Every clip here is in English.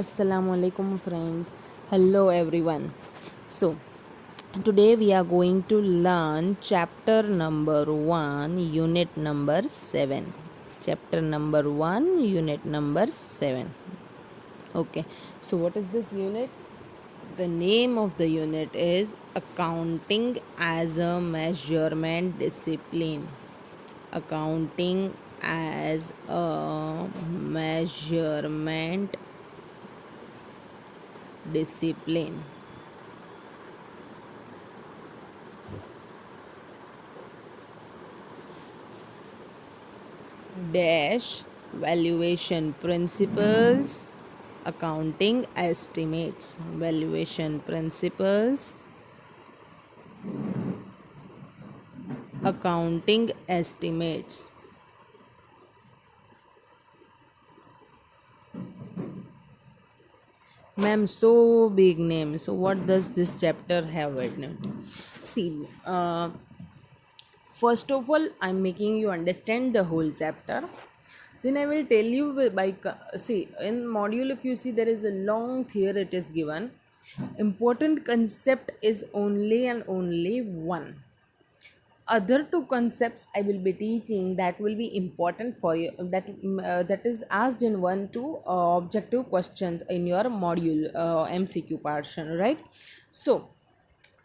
Assalamu alaikum friends. Hello everyone. So today we are going to learn chapter number 1 unit number 7. Chapter number 1 unit number 7. Okay. So what is this unit? The name of the unit is accounting as a measurement discipline. Accounting as a measurement discipline. Dash valuation principles, accounting estimates. Valuation principles, accounting estimates. Ma'am, so big name. So what does this chapter have in it? See, first of all, I'm making you understand the whole chapter. Then I will tell you see, in module, if you see, there is a long theory it is given. Important concept is only and only one. Other two concepts I will be teaching that will be important for you, that is asked in one two objective questions in your module MCQ portion, right? So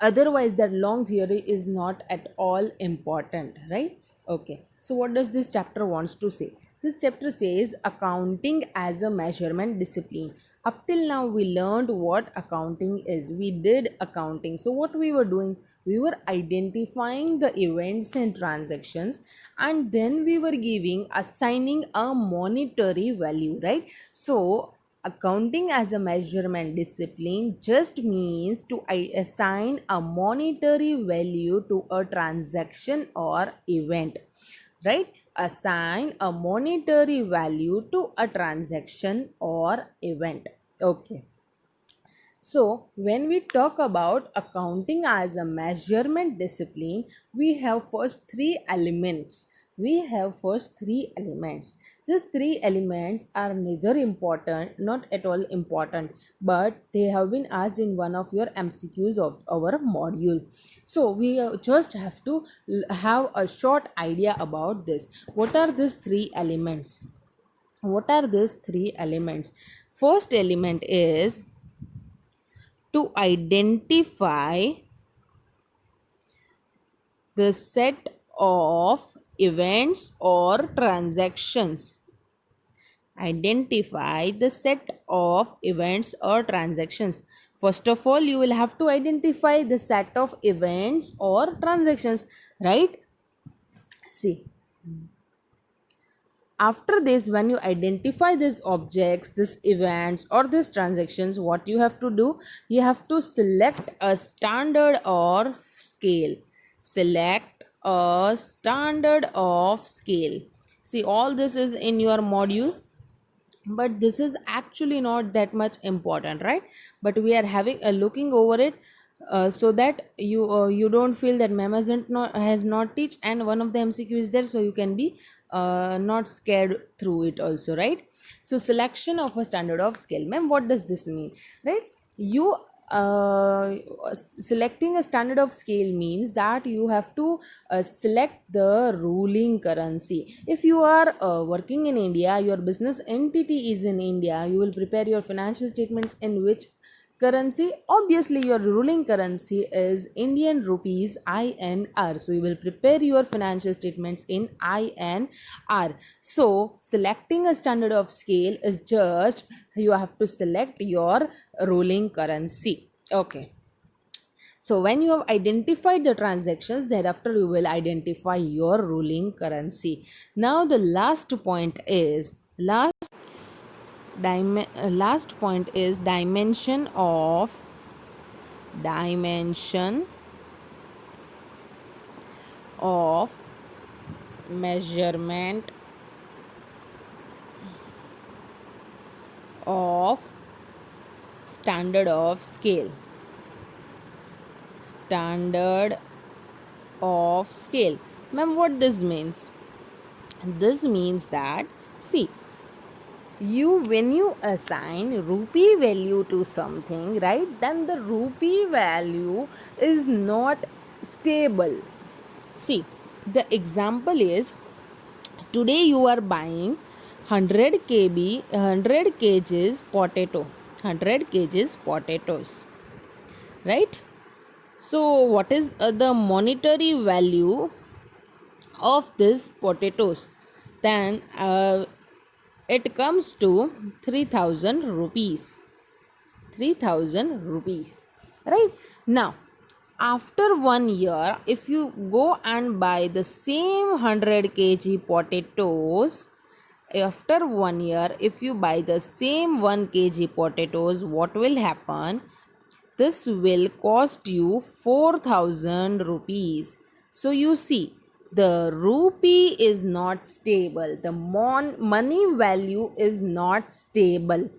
otherwise that long theory is not at all important, right? Okay, so what does this chapter wants to say? This chapter says accounting as a measurement discipline. Up till now we learned what accounting is. We did accounting. So what we were doing, we were identifying the events and transactions, and then we were assigning a monetary value, right? So accounting as a measurement discipline just means to assign a monetary value to a transaction or event, right? Assign a monetary value to a transaction or event. Okay. So, when we talk about accounting as a measurement discipline, we have first three elements. These three elements are neither important, not at all important, but they have been asked in one of your MCQs of our module. So, we just have to have a short idea about this. What are these three elements? First element is to identify the set of events or transactions. Identify the set of events or transactions. First of all, you will have to identify the set of events or transactions, right? See, after this, when you identify these objects, these events or these transactions, what you have to do, you have to select a standard or scale. Select a standard of scale. See, all this is in your module, but this is actually not that much important, right? But we are having a looking over it, so that you don't feel that ma'am has not teach and one of the MCQ is there, so you can be not scared through it also, right? So selection of a standard of scale. Ma'am, what does this mean, right? You uh, selecting a standard of scale means that you have to select the ruling currency. If you are working in India, your business entity is in India, you will prepare your financial statements in which currency? Obviously your ruling currency is Indian rupees, INR, so you will prepare your financial statements in INR. So selecting a standard of scale is just you have to select your ruling currency. Okay, so when you have identified the transactions, thereafter you will identify your ruling currency. Now the last point is dimension of measurement of standard of scale. Standard of scale. Ma'am, what this means? This means that, see, when you assign rupee value to something, right, then the rupee value is not stable. See, the example is, today you are buying 100 kgs potato, 100 kgs potatoes, right? So what is the monetary value of this potatoes? Then it comes to 3000 rupees. 3000 rupees, right? Now after 1 year, if you go and buy the same 100 kg potatoes, after 1 year if you buy the same 1 kg potatoes, what will happen? This will cost you 4000 rupees. So you see, the rupee is not stable, the money value is not stable.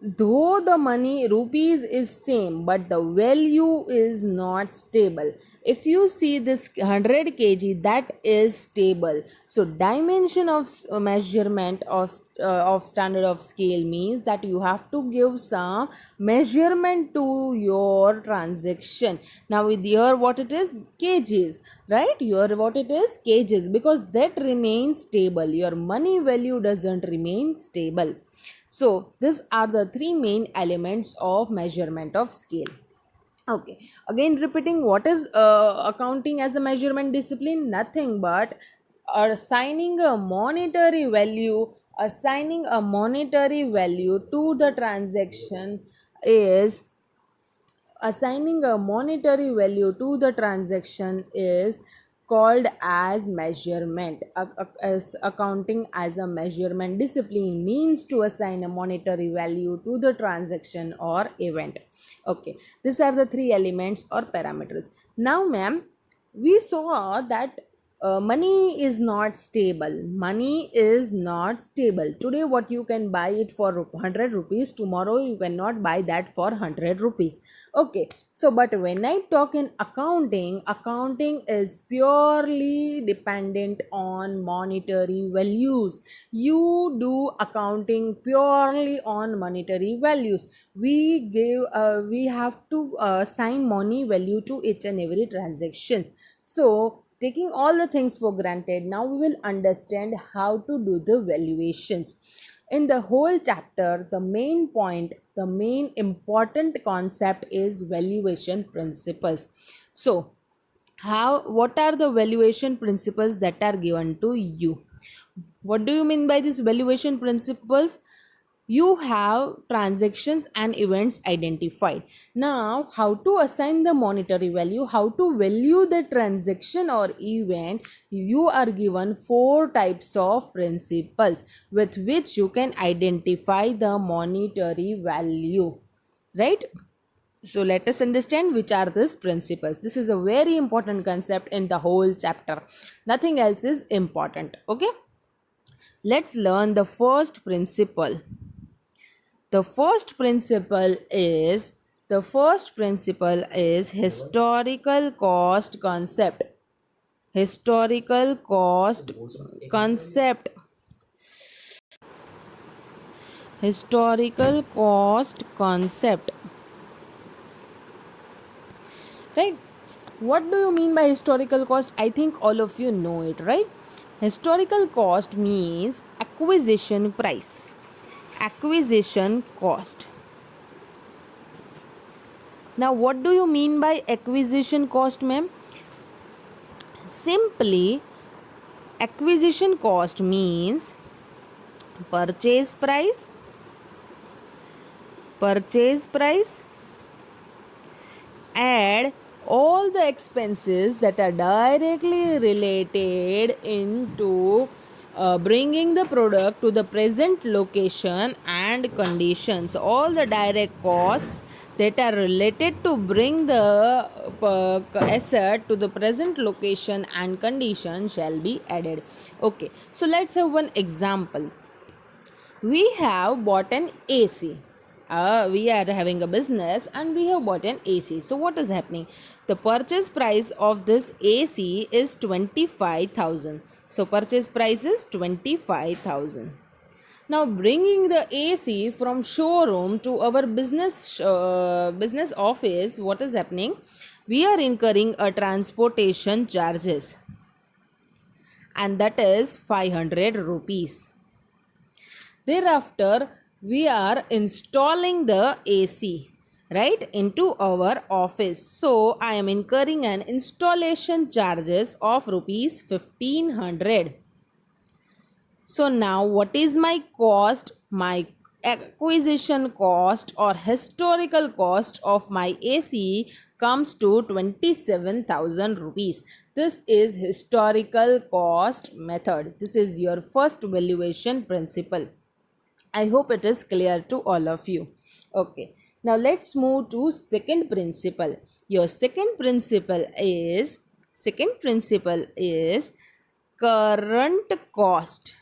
Though the money rupees is same, but the value is not stable. If you see this 100 kg, that is stable. So dimension of measurement of standard of scale means that you have to give some measurement to your transaction. Now with your what it is, kgs, right? Your what it is, kgs, because that remains stable, your money value doesn't remain stable. So these are the three main elements of measurement of scale. Okay, again repeating, what is accounting as a measurement discipline? Nothing but assigning a monetary value, to the transaction is assigning a monetary value to the transaction is called as measurement. As accounting as a measurement discipline means to assign a monetary value to the transaction or event. Okay, these are the three elements or parameters. Now ma'am, we saw that money is not stable. Money is not stable. Today what you can buy it for 100 rupees, tomorrow you cannot buy that for 100 rupees. Okay, so but when I talk in accounting, accounting is purely dependent on monetary values. You do accounting purely on monetary values. We have to assign money value to each and every transactions. So taking all the things for granted, now we will understand how to do the valuations. In the whole chapter, the main point, the main important concept is valuation principles. So what are the valuation principles that are given to you? What do you mean by these valuation principles? You have transactions and events identified. Now how to assign the monetary value, how to value the transaction or event? You are given 4 types of principles with which you can identify the monetary value, right? So let us understand which are these principles. This is a very important concept in the whole chapter. Nothing else is important. Okay, let's learn the first principle. The first principle is historical cost concept. Historical cost concept. Historical cost concept. Right? What do you mean by historical cost? I think all of you know it, right? Historical cost means acquisition price. Acquisition cost. Now what do you mean by acquisition cost, ma'am? Simply, acquisition cost means purchase price, add all the expenses that are directly related into bringing the product to the present location and conditions. All the direct costs that are related to bring the asset to the present location and condition shall be added. Okay, so let's have one example. We have bought an AC. We are having a business and we have bought an AC. So what is happening? The purchase price of this AC is 25,000. So purchase price is 25,000. Now bringing the AC from showroom to our business office, what is happening? We are incurring a transportation charges, and that is 500 rupees. Thereafter, we are installing the AC, right, into our office. So I am incurring an installation charges of rupees 1500. So now what is my cost? My acquisition cost or historical cost of my AC comes to 27,000 rupees. This is historical cost method. This is your first valuation principle. I hope it is clear to all of you. Okay. Now let's move to second principle. Your second principle is current cost.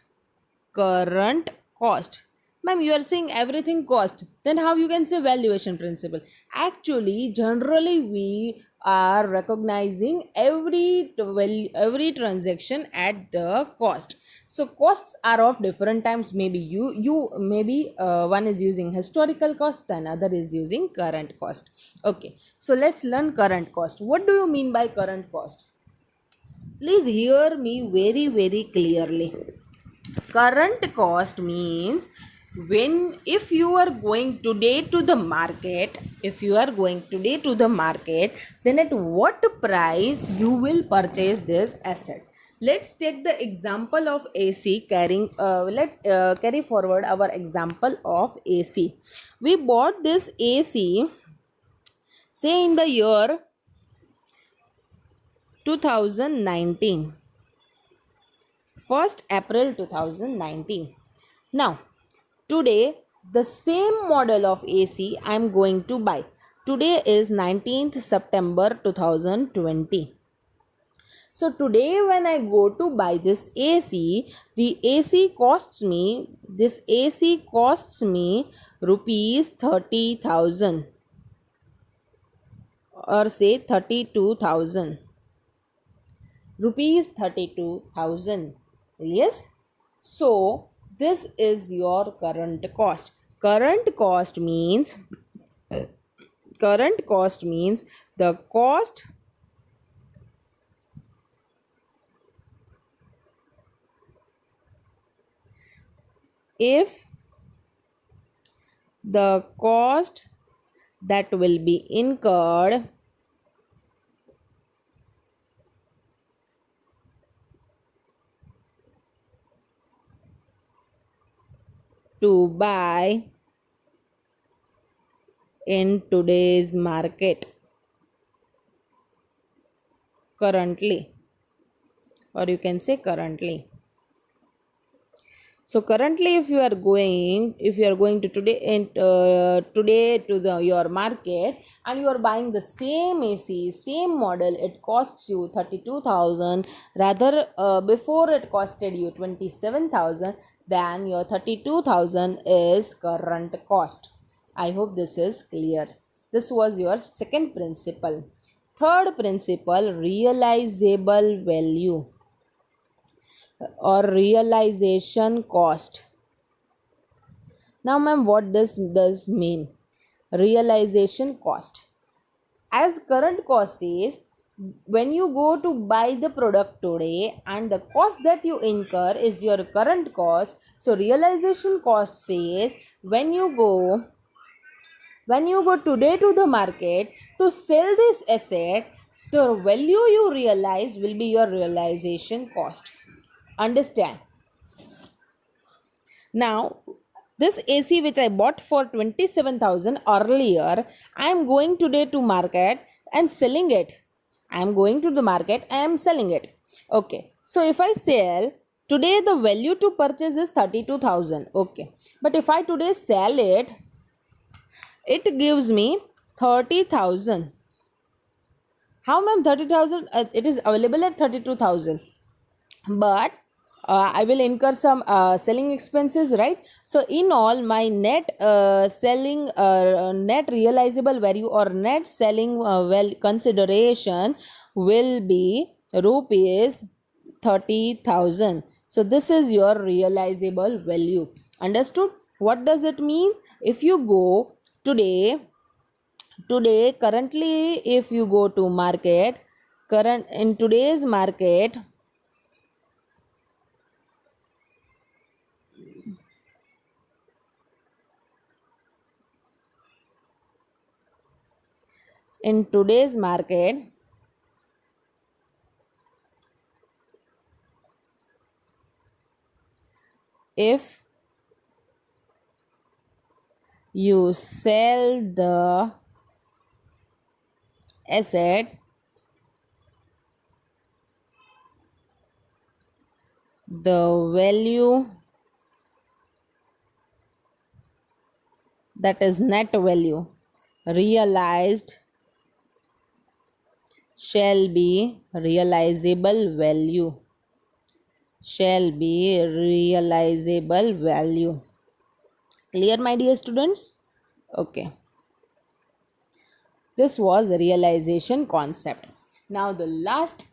Current cost. Ma'am, you are saying everything cost, then how you can say valuation principle? Actually, generally we are recognizing every transaction at the cost. So costs are of different times. Maybe you maybe one is using historical cost, then other is using current cost. Okay, so let's learn current cost. What do you mean by current cost? Please hear me very clearly. Current cost means when if you are going today to the market, then at what price you will purchase this asset. Let's take the example of AC. Let's carry forward our example of AC. We bought this AC, say in the year 2019, 1st April 2019. Now, today the same model of AC I am going to buy. Today is 19th September 2020. So today when I go to buy this AC, this AC costs me rupees 30,000 or say 32,000. Rupees 32,000. Yes. So this is your current cost. Current cost means the cost if the cost that will be incurred to buy in today's market currently, or you can say currently. So currently if you are going to today to your market and you are buying the same AC, same model, it costs you 32,000, rather before it costed you 27,000, then your 32,000 is current cost. I hope this is clear. This was your second principle. Third principle, realizable value or realization cost. Now ma'am, what does mean? Realization cost. As current cost says, when you go to buy the product today and the cost that you incur is your current cost. So realization cost says when you go today to the market to sell this asset, the value you realize will be your realization cost. Understand? Now, this AC which I bought for 27,000 earlier, I am going today to market and selling it. I am going to the market, I am selling it. Okay. So if I sell, today the value to purchase is 32,000. Okay. But if I today sell it, it gives me 30,000. How ma'am 30,000? It is available at 32,000. But I will incur some selling expenses, right? So in all, my net net realizable value or net selling consideration will be rupees 30,000. So this is your realizable value. Understood? What does it means? If you go today currently, if you go to market, current in today's market, in today's market, if you sell the asset, the value, that is net value realized, shall be realizable value, shall be realizable value. Clear, my dear students? Okay, this was a realization concept. Now the last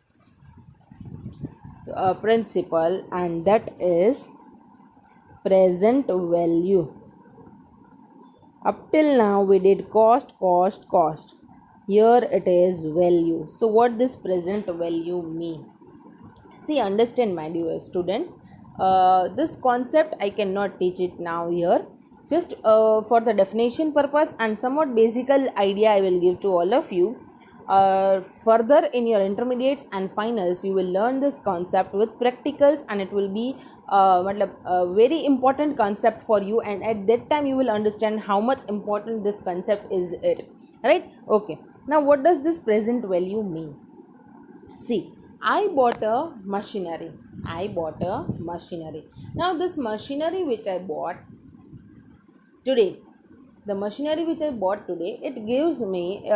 principle, and that is present value. Up till now we did cost. Here it is value. So what this present value mean? See, understand, my dear students, this concept I cannot teach it now here. Just for the definition purpose and somewhat basical idea I will give to all of you. Further in your intermediates and finals, you will learn this concept with practicals, and it will be a very important concept for you, and at that time you will understand how much important this concept is it, right? Okay, now what does this present value mean? See, I bought a machinery. I bought a machinery. Now, this machinery which I bought today, the machinery which I bought today, it gives me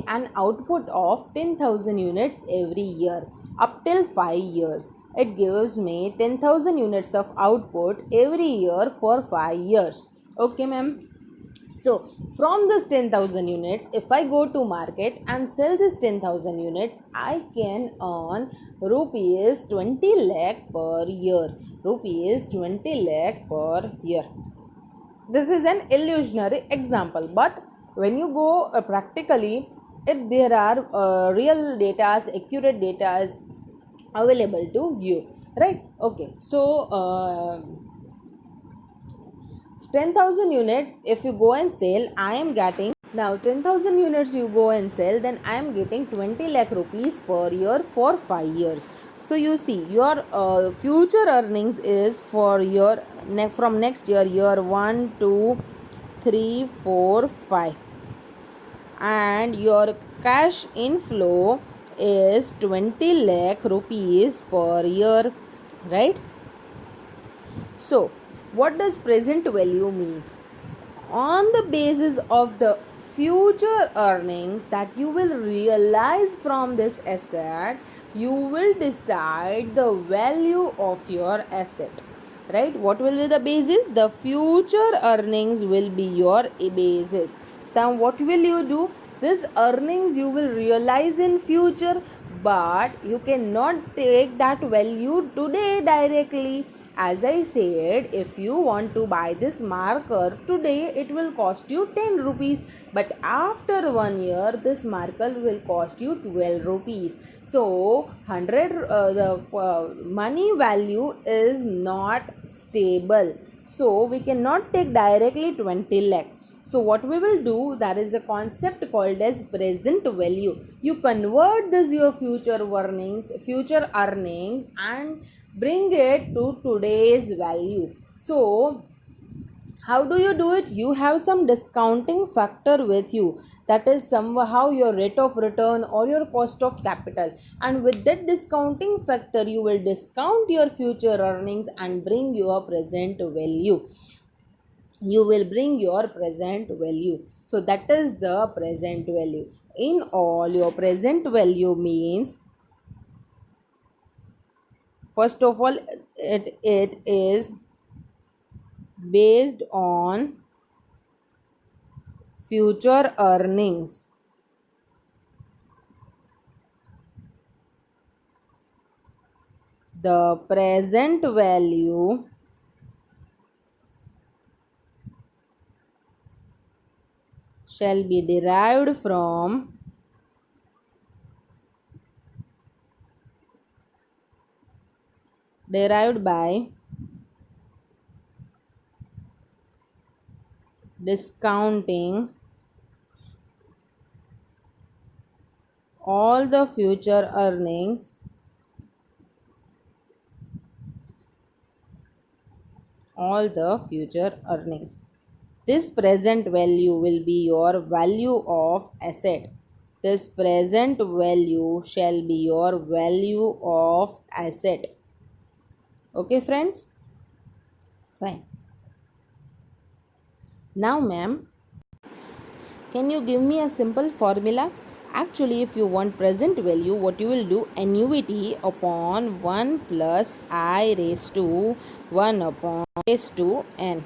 an output of 10,000 units every year up till 5 years. It gives me 10,000 units of output every year for 5 years. Okay, ma'am. So from this 10,000 units, if I go to market and sell this 10,000 units, I can earn rupees 20 lakh per year. Rupees 20 lakh per year. This is an illusionary example, but when you go practically, there are real data, accurate data is available to you, right? Okay, so 10,000 units if you go and sell, I am getting, now 10,000 units you go and sell, then I am getting 20 lakh rupees per year for 5 years. So you see, your future earnings is for your from next year 1 2 3 4 5, and your cash inflow is 20 lakh rupees per year, right? So, what does present value means? On the basis of the future earnings that you will realize from this asset, you will decide the value of your asset. Right? What will be the basis? The future earnings will be your basis. Then what will you do? This earnings you will realize in future, but you cannot take that value today directly. As I said, if you want to buy this marker today, it will cost you 10 rupees, but after 1 year this marker will cost you 12 rupees. So 100 the money value is not stable, so we cannot take directly 20 lakh. So what we will do, there is a concept called as present value. You convert this your future earnings and bring it to today's value. So how do you do it? You have some discounting factor with you, that is somehow your rate of return or your cost of capital, and with that discounting factor you will discount your future earnings and bring your present value. You will bring your present value. So that is the present value. In all, your present value means, first of all, it is based on future earnings. The present value shall be derived by discounting all the future earnings all the future earnings. This present value will be your value of asset. This present value shall be your value of asset. Okay friends, fine. Now ma'am, can you give me a simple formula? Actually, if you want present value, what you will do, annuity upon 1 plus I raised to 1 upon raised to n.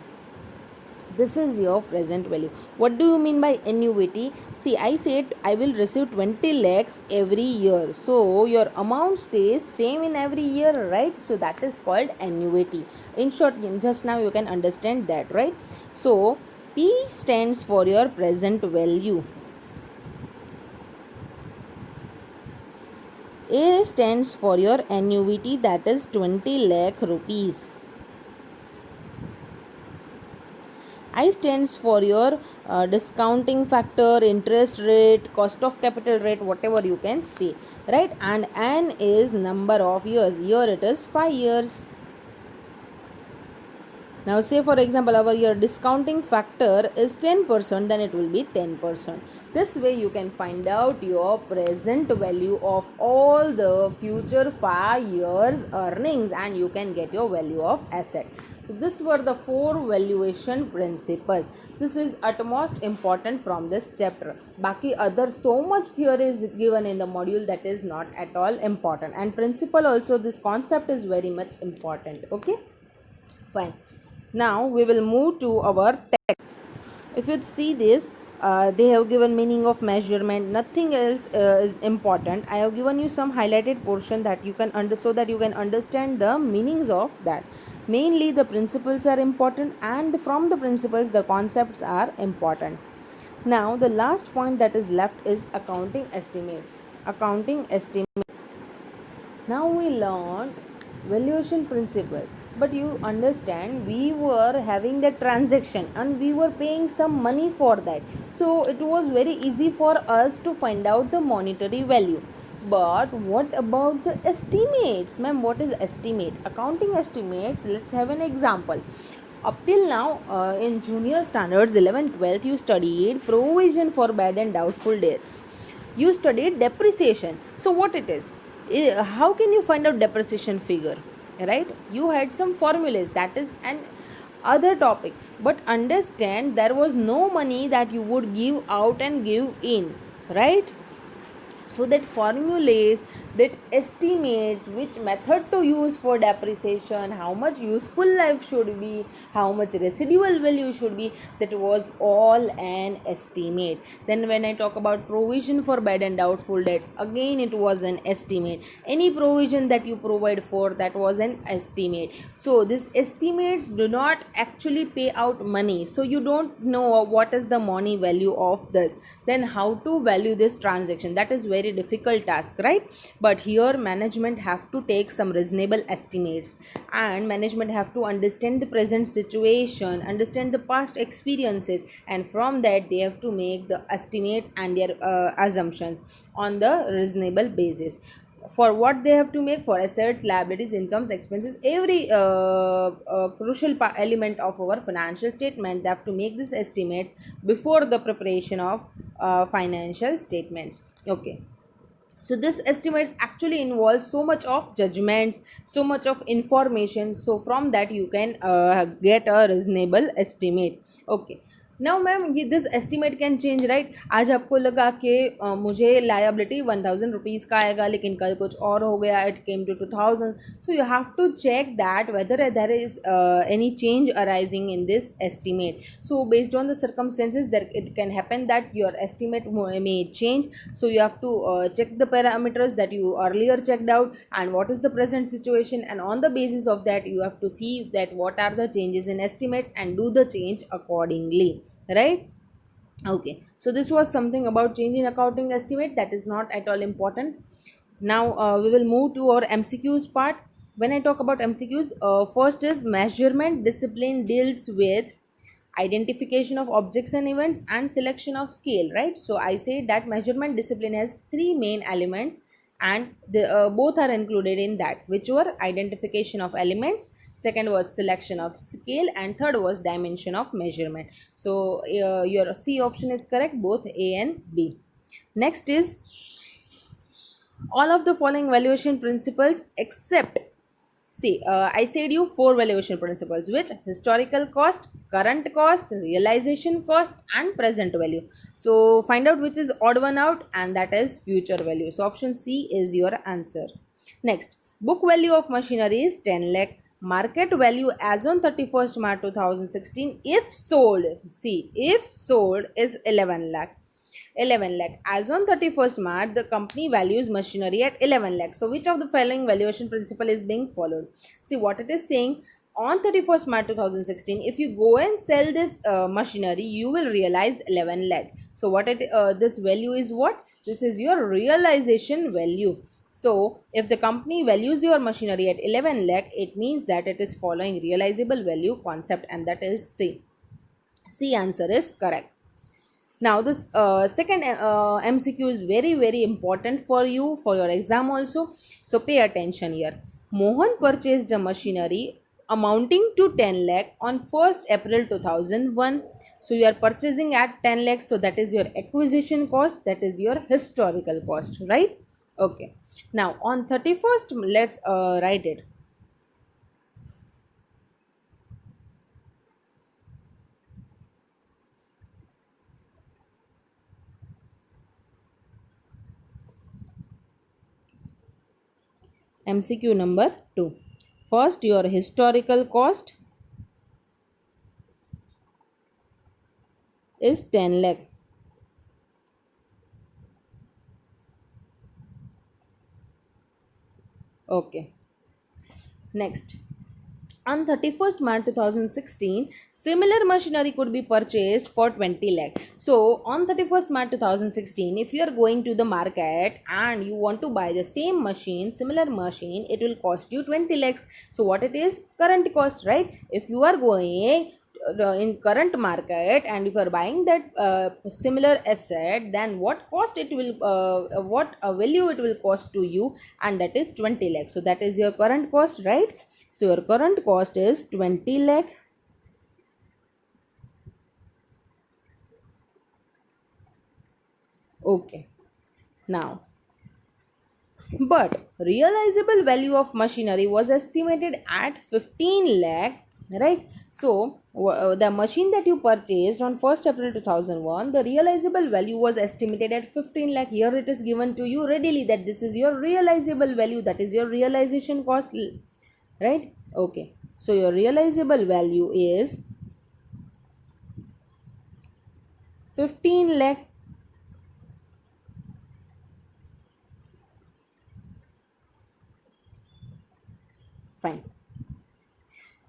This is your present value. What do you mean by annuity? See, I said I will receive 20 lakhs every year. So your amount stays same in every year, right? So that is called annuity. In short, just now you can understand that, right? So P stands for your present value. A stands for your annuity, that is 20 lakh rupees. I stands for your discounting factor, interest rate, cost of capital rate, whatever you can say, right? And N is number of years. Here it is 5 years. Now say for example your discounting factor is 10%, then it will be 10%. This way you can find out your present value of all the future 5 years earnings and you can get your value of asset. So this were the 4 valuation principles. This is utmost important from this chapter. Baki other so much theory is given in the module that is not at all important, and principle also, this concept is very much important. Okay, fine. Now we will move to our text. If you see this, they have given meaning of measurement. Nothing else is important. I have given you some highlighted portion that you can so that you can understand the meanings of that. Mainly the principles are important, and from the principles the concepts are important. Now the last point that is left is accounting estimates. Accounting estimate. Now we learned valuation principles, but you understand we were having the transaction and we were paying some money for that, so it was very easy for us to find out the monetary value. But what about the estimates? Ma'am, what is estimate? Accounting estimates, let's have an example. Up till now, in junior standards 11 12 you studied provision for bad and doubtful debts, you studied depreciation. So what it is? How can you find out depreciation figure, right? You had some formulas, that is an other topic, but understand there was no money that you would give out and give in, right? So that formulas, that estimates which method to use for depreciation, how much useful life should be, how much residual value should be, that was all an estimate. Then when I talk about provision for bad and doubtful debts, again it was an estimate. Any provision that you provide for, that was an estimate. So these estimates do not actually pay out money, so you don't know what is the money value of this. Then how to value this transaction, that is very difficult task, right? But here management have to take some reasonable estimates, and management have to understand the present situation, understand the past experiences, and from that they have to make the estimates and their assumptions on the reasonable basis. For what they have to make? For assets, liabilities, incomes, expenses, every crucial element of our financial statement, they have to make these estimates before the preparation of financial statements. Okay, so this estimates actually involves so much of judgments, so much of information, so from that you can get a reasonable estimate. Okay, now ma'am ये this estimate can change right. आज आपको लगा कि मुझे liability 1000 rupees का आएगा, लेकिन कल कुछ और हो गया, it came to 2000. So you have to check that whether there is any change arising in this estimate. So based on the circumstances that it can happen that your estimate may change. So you have to check the parameters that you earlier checked out and what is the present situation, and on the basis of that you have to see that what are the changes in estimates and do the change accordingly, right? Okay, so this was something about change in accounting estimate that is not at all important. Now we will move to our MCQs part. When I talk about MCQs, first is measurement discipline deals with identification of objects and events and selection of scale, right? So I say that measurement discipline has three main elements, and both are included in that, which were identification of elements, second was selection of scale, and third was dimension of measurement. So your C option is correct, both A and B. Next is all of the following valuation principles except, see, I said you four valuation principles, which historical cost, current cost, realization cost, and present value. So find out which is odd one out, and that is future value. So option C is your answer. Next, book value of machinery is 10 lakh. Market value as on 31st March 2016, if sold, see, if sold is 11 lakh. 11 lakh. As on 31st March, the company values machinery at 11 lakh. So, which of the following valuation principle is being followed? See what it is saying. On 31st March 2016, if you go and sell this machinery, you will realize 11 lakh. So, this value is what? This is your realization value. So, if the company values your machinery at 11 lakh, it means that it is following realizable value concept, and that is C. C answer is correct. Now this second MCQ is very important for you for your exam also. So pay attention here. Mohan purchased a machinery amounting to 10 lakh on 1st April 2001. So you are purchasing at 10 lakh. So that is your acquisition cost. That is your historical cost, right? Okay. Now on 31st, let's write it. MCQ number 2. First, your historical cost is 10 lakh. Okay. Next, on 31st March 2016, similar machinery could be purchased for 20 lakh. So on 31st March 2016, if you are going to the market and you want to buy the same machine, similar machine, it will cost you 20 lakhs. So what it is? Current cost, right? If you are going in current market and if you are buying that similar asset, then what cost it will what value it will cost to you, and that is 20 lakh. So that is your current cost, right? So your current cost is 20 lakh. Okay. Now, but realizable value of machinery was estimated at 15 lakh, right? So the machine that you purchased on 1st April 2001, the realizable value was estimated at 15 lakh. Here it is given to you readily that this is your realizable value, that is your realization cost, right? Okay, so your realizable value is 15 lakh. Fine.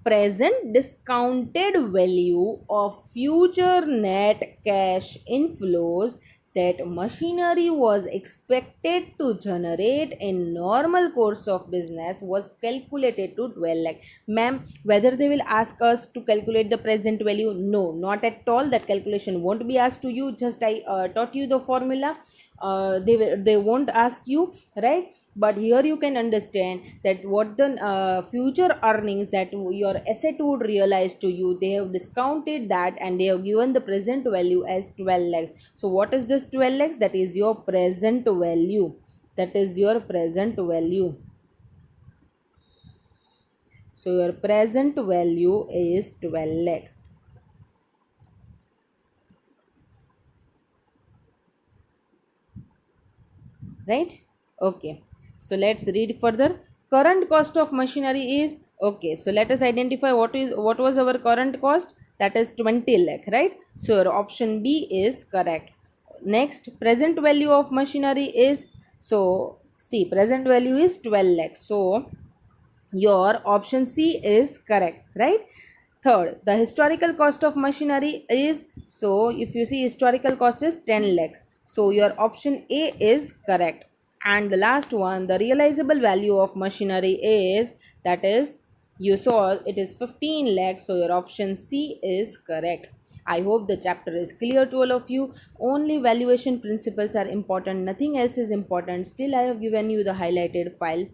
Present discounted value of future net cash inflows that machinery was expected to generate in normal course of business was calculated to 12 lakh. Ma'am, whether they will ask us to calculate the present value? No, not at all. That calculation won't be asked to you. Just I taught you the formula. They won't ask you, right? But here you can understand that what the future earnings that your asset would realize to you, they have discounted that and they have given the present value as 12 lakhs. So what is this 12 lakhs? That is your present value. That is your present value. So your present value is 12 lakh. right? Okay, so let's read further. Current cost of machinery is, okay, so let us identify what was our current cost. That is 20 lakh, right? So your option B is correct. Next, present value of machinery is, so see, present value is 12 lakh, so your option C is correct, right? Third, the historical cost of machinery is, so if you see, historical cost is 10 lakhs. So your option A is correct. And the last one, the realizable value of machinery is, that is, you saw it is 15 lakhs. So your option C is correct. I hope the chapter is clear to all of you. Only valuation principles are important, nothing else is important. Still, I have given you the highlighted file.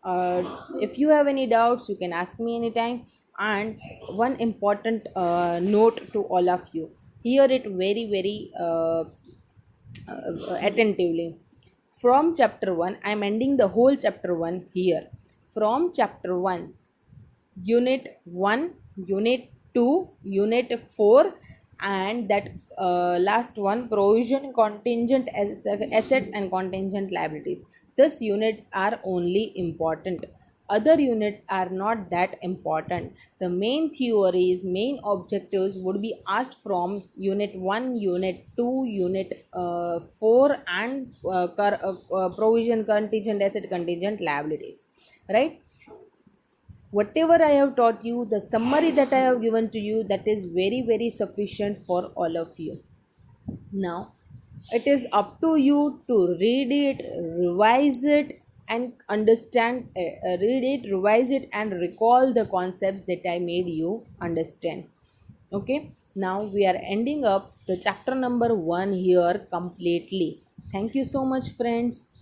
uh, if you have any doubts, you can ask me anytime. And one important note to all of you, hear it very very attentively. From chapter 1, I am ending the whole chapter 1 here. From chapter 1, unit 1, unit 2, unit 4, and that last one, provision contingent assets and contingent liabilities. These units are only important, other units are not that important. The main theories, main objectives would be asked from unit 1, unit 2, unit 4, and provision contingent asset contingent liabilities, right? Whatever I have taught you, the summary that I have given to you, that is very very sufficient for all of you. Now it is up to you to read it, revise it, and understand, read it, revise it, and recall the concepts that I made you understand. Okay, now we are ending up the chapter number 1 here completely. Thank you so much, friends.